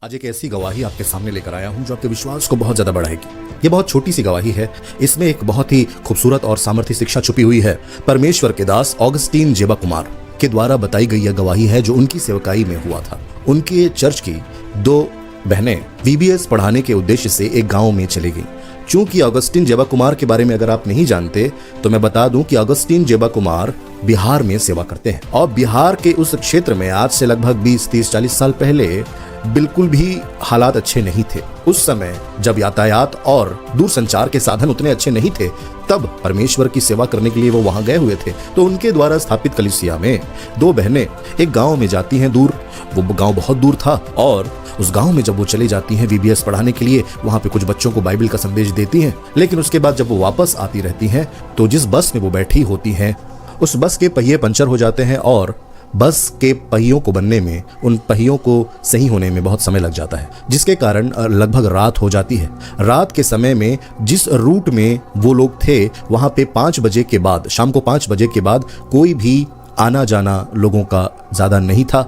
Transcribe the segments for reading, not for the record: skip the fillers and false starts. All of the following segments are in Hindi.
आज एक ऐसी गवाही आपके सामने लेकर आया हूं जो आपके विश्वास को बहुत ज्यादा बढ़ाएगी। ये बहुत छोटी सी गवाही है, इसमें एक बहुत ही खूबसूरत और सामर्थ्य शिक्षा छुपी हुई है। परमेश्वर के दास ऑगस्टीन जेबाकुमार के द्वारा बताई गई यह गवाही है जो उनकी सेवकाई में हुआ था। उनके चर्च की दो बहनें VBS पढ़ाने के उद्देश्य से एक गांव में चली गईं। चूंकि ऑगस्टीन जेबाकुमार के बारे में अगर आप नहीं जानते तो मैं बता दूं कि ऑगस्टीन जेबाकुमार बिहार में सेवा करते हैं और बिहार के उस क्षेत्र में आज से लगभग 20, 30, 40 साल पहले बिल्कुल भी हालात अच्छे नहीं थे। उस समय जब यातायात और दूरसंचार के साधन उतने अच्छे नहीं थे, तब परमेश्वर की सेवा करने के लिए वो वहां गए हुए थे। तो उनके द्वारा स्थापित कलीसिया में दो बहनें एक गांव में जाती हैं दूर। वो गांव बहुत दूर था और उस गांव में जब वो चली जाती हैं VBS पढ़ाने के लिए, वहां पे कुछ बच्चों को बाइबल का संदेश देती हैं। लेकिन उसके बाद जब वो वापस आती रहती हैं तो जिस बस में वो बैठी होती हैं उस बस के पहिए पंचर हो जाते हैं और बस के पहियों को बनने में, उन पहियों को सही होने में बहुत समय लग जाता है, जिसके कारण लगभग रात हो जाती है। रात के समय में जिस रूट में वो लोग थे वहां पे 5 बजे के बाद, शाम को 5 बजे के बाद कोई भी आना जाना लोगों का ज्यादा नहीं था।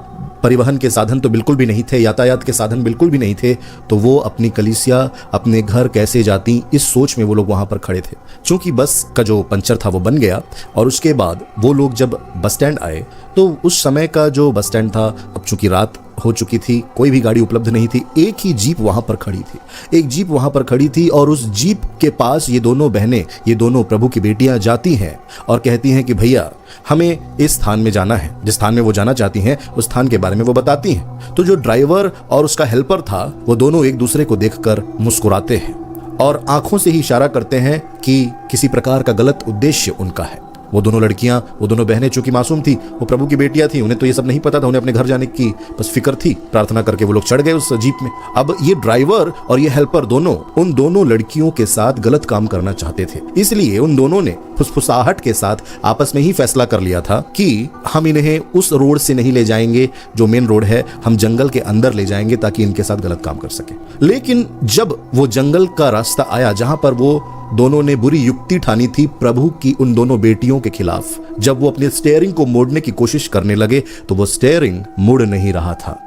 परिवहन के साधन तो बिल्कुल भी नहीं थे, यातायात के साधन बिल्कुल भी नहीं थे। तो वो अपनी कलीसिया, अपने घर कैसे जाती, इस सोच में वो लोग वहां पर खड़े थे। चूंकि बस का जो पंचर था वो बन गया और उसके बाद वो लोग जब बस स्टैंड आए तो उस समय का जो बस स्टैंड था, अब चूंकि रात हो चुकी थी, कोई भी गाड़ी उपलब्ध नहीं थी, एक ही जीप वहां पर खड़ी थी। एक जीप वहां पर खड़ी थी और उस जीप के पास ये दोनों बहनें, ये दोनों प्रभु की बेटियां जाती हैं और कहती हैं कि भैया हमें इस स्थान में जाना है। जिस स्थान में वो जाना चाहती हैं उस स्थान के बारे में वो बताती हैं। तो जो ड्राइवर और उसका हेल्पर था वो दोनों एक दूसरे को देखकर मुस्कुराते हैं और आंखों से ही इशारा करते हैं कि किसी प्रकार का गलत उद्देश्य उनका है। वो दोनों लड़कियां, वो दोनों बहनें चूंकि मासूम थी, वो प्रभु की बेटियां थी, उन्हें तो ये सब नहीं पता था, उन्हें अपने घर जाने की बस फिक्र थी। प्रार्थना करके वो लोग चढ़ गए उस जीप में। अब ये ड्राइवर और ये हेल्पर दोनों उन दोनों लड़कियों के साथ गलत काम करना चाहते थे, इसलिए उन दोनों ने फुसफुसाहट के साथ आपस में ही फैसला कर लिया था कि हम इन्हें उस रोड से नहीं ले जाएंगे जो मेन रोड है, हम जंगल के अंदर ले जाएंगे ताकि इनके साथ गलत काम कर सके। लेकिन जब वो जंगल का रास्ता आया जहां पर वो दोनों ने बुरी युक्ति ठानी थी प्रभु की उन दोनों बेटियों के खिलाफ, जब वो अपने स्टीयरिंग को मोड़ने की कोशिश करने लगे तो वो स्टीयरिंग मुड़ नहीं रहा था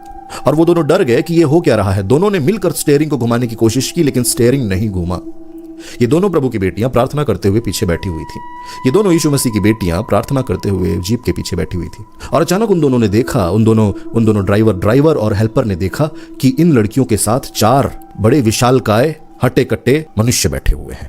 और वो दोनों डर गए कि ये हो क्या रहा है। दोनों ने मिलकर स्टीयरिंग को घुमाने की कोशिश की लेकिन स्टीयरिंग नहीं घूमा। ये दोनों प्रभु की बेटियां प्रार्थना करते हुए पीछे बैठी हुई थी। ये दोनों यीशु मसीह की बेटियां प्रार्थना करते हुए जीप के पीछे बैठी हुई थी और अचानक उन दोनों ने देखा, उन दोनों ड्राइवर और हेल्पर ने देखा कि इन लड़कियों के साथ 4 बड़े विशालकाय हट्टे कट्टे मनुष्य बैठे हुए हैं।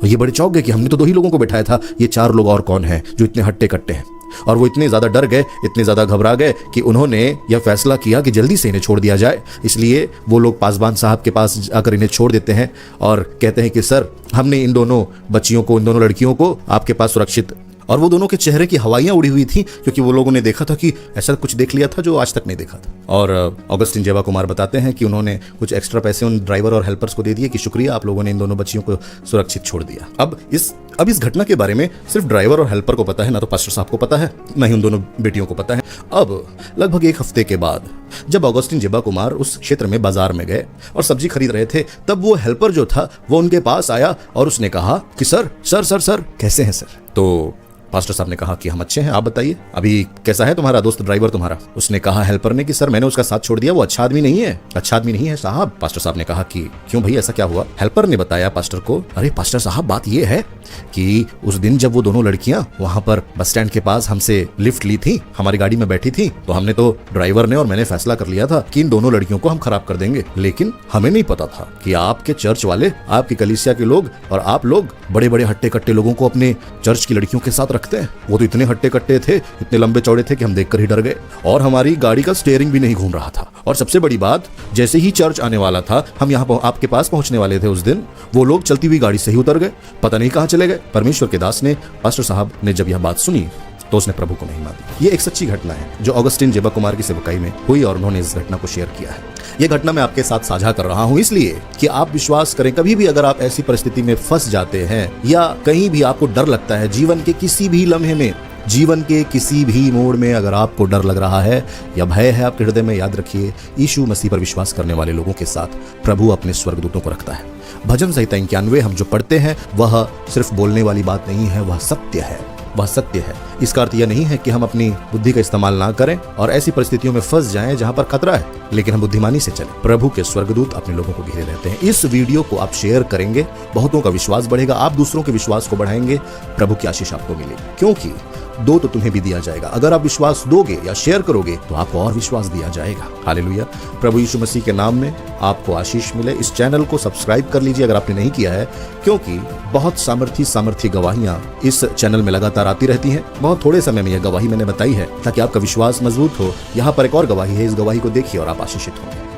ये बड़े चौंक गए कि हमने तो 2 ही लोगों को बैठाया था, ये 4 लोग और कौन हैं जो इतने हट्टे कट्टे हैं। और वो इतने ज्यादा डर गए, इतने ज्यादा घबरा गए कि उन्होंने यह फैसला किया कि जल्दी से इन्हें छोड़ दिया जाए। इसलिए वो लोग पासबान साहब के पास जाकर इन्हें छोड़ देते हैं और कहते हैं कि सर, हमने इन दोनों बच्चियों को, इन दोनों लड़कियों को आपके पास सुरक्षित। और वो दोनों के चेहरे की हवाइयां उड़ी हुई थी क्योंकि वो लोगों ने देखा था कि ऐसा कुछ देख लिया था जो आज तक नहीं देखा था। और ऑगस्टीन जेबाकुमार बताते हैं कि उन्होंने कुछ एक्स्ट्रा पैसे उन ड्राइवर और हेल्पर्स को दे दिए कि शुक्रिया, आप लोगों ने इन दोनों बच्चियों को सुरक्षित छोड़ दिया। अब इस घटना के बारे में सिर्फ ड्राइवर और हेल्पर को पता है, ना तो पास्टर साहब को पता है, ना ही उन दोनों बेटियों को पता है। अब लगभग 1 हफ्ते के बाद जब ऑगस्टीन जेबाकुमार उस क्षेत्र में बाजार में गए और सब्जी खरीद रहे थे, तब वो हेल्पर जो था वो उनके पास आया और उसने कहा कि सर कैसे हैं सर। तो पास्टर साहब ने कहा कि हम अच्छे हैं, आप बताइए, अभी कैसा है तुम्हारा दोस्त ड्राइवर तुम्हारा। उसने कहा हेल्पर ने कि सर, मैंने उसका साथ छोड़ दिया, वो अच्छा आदमी नहीं है साहब। पास्टर साहब ने कहा कि क्यों भाई, ऐसा क्या हुआ। हेल्पर ने बताया पास्टर को, अरे पास्टर साहब, बात ये है कि उस दिन जब वो दोनों लड़कियां वहां पर बस स्टैंड के पास हमसे लिफ्ट ली थी, हमारी गाड़ी में बैठी थी, तो हमने तो ड्राइवर ने और मैंने फैसला कर लिया था कि इन दोनों लड़कियों को हम खराब कर देंगे। लेकिन हमें नहीं पता था कि आपके चर्च वाले, आपकी कलीसिया के लोग और आप लोग बड़े बड़े हट्टे कट्टे लोगों को अपने चर्च की लड़कियों के साथ रखते हैं। वो तो इतने हट्टे कट्टे थे, इतने लंबे चौड़े थे कि हम देखकर ही डर गए और हमारी गाड़ी का स्टीयरिंग भी नहीं घूम रहा था। और सबसे बड़ी बात, जैसे ही चर्च आने वाला था, हम यहाँ आपके पास पहुंचने वाले थे उस दिन, वो लोग चलती हुई गाड़ी से ही उतर गए, पता नहीं कहां चले गए। परमेश्वर के दास ने, पास्टर साहब ने जब यह बात सुनी तो उसने प्रभु को महिमा दी। ये एक सच्ची घटना है जो ऑगस्टीन जेबाकुमार की सेवकाई में हुई और उन्होंने इस घटना को शेयर किया है। ये घटना मैं आपके साथ साझा कर रहा हूं इसलिए कि आप विश्वास करें, कभी भी अगर आप ऐसी परिस्थिति में फंस जाते हैं या कहीं भी आपको डर लगता है, जीवन के किसी भी लम्हे में, जीवन के किसी भी मोड़ में अगर आपको डर लग रहा है या भय है आपके हृदय में, याद रखिए, यीशु मसीह पर विश्वास करने वाले लोगों के साथ प्रभु अपने स्वर्गदूतों को रखता है। भजन संहिता 91 हम जो पढ़ते हैं वह सिर्फ बोलने वाली बात नहीं है, वह सत्य है। वह सत्य है। इसका अर्थ यह नहीं है कि हम अपनी बुद्धि का इस्तेमाल ना करें और ऐसी परिस्थितियों में फंस जाएं जहां पर खतरा है, लेकिन हम बुद्धिमानी से चलें। प्रभु के स्वर्गदूत अपने लोगों को घेरे रहते हैं। इस वीडियो को आप शेयर करेंगे, बहुतों का विश्वास बढ़ेगा, आप दूसरों के विश्वास को बढ़ाएंगे, प्रभु की आशीष आपको मिलेगी। क्योंकि दो तो तुम्हें भी दिया जाएगा, अगर आप विश्वास दोगे या शेयर करोगे तो आपको और विश्वास दिया जाएगा। हालेलुया। प्रभु यीशु मसीह के नाम में आपको आशीष मिले। इस चैनल को सब्सक्राइब कर लीजिए अगर आपने नहीं किया है, क्योंकि बहुत सामर्थी गवाहियां इस चैनल में लगातार आती रहती हैं। बहुत थोड़े समय में यह गवाही मैंने बताई है ताकि आपका विश्वास मजबूत हो। यहाँ पर एक और गवाही है, इस गवाही को देखिए और आप आशीषित होंगे।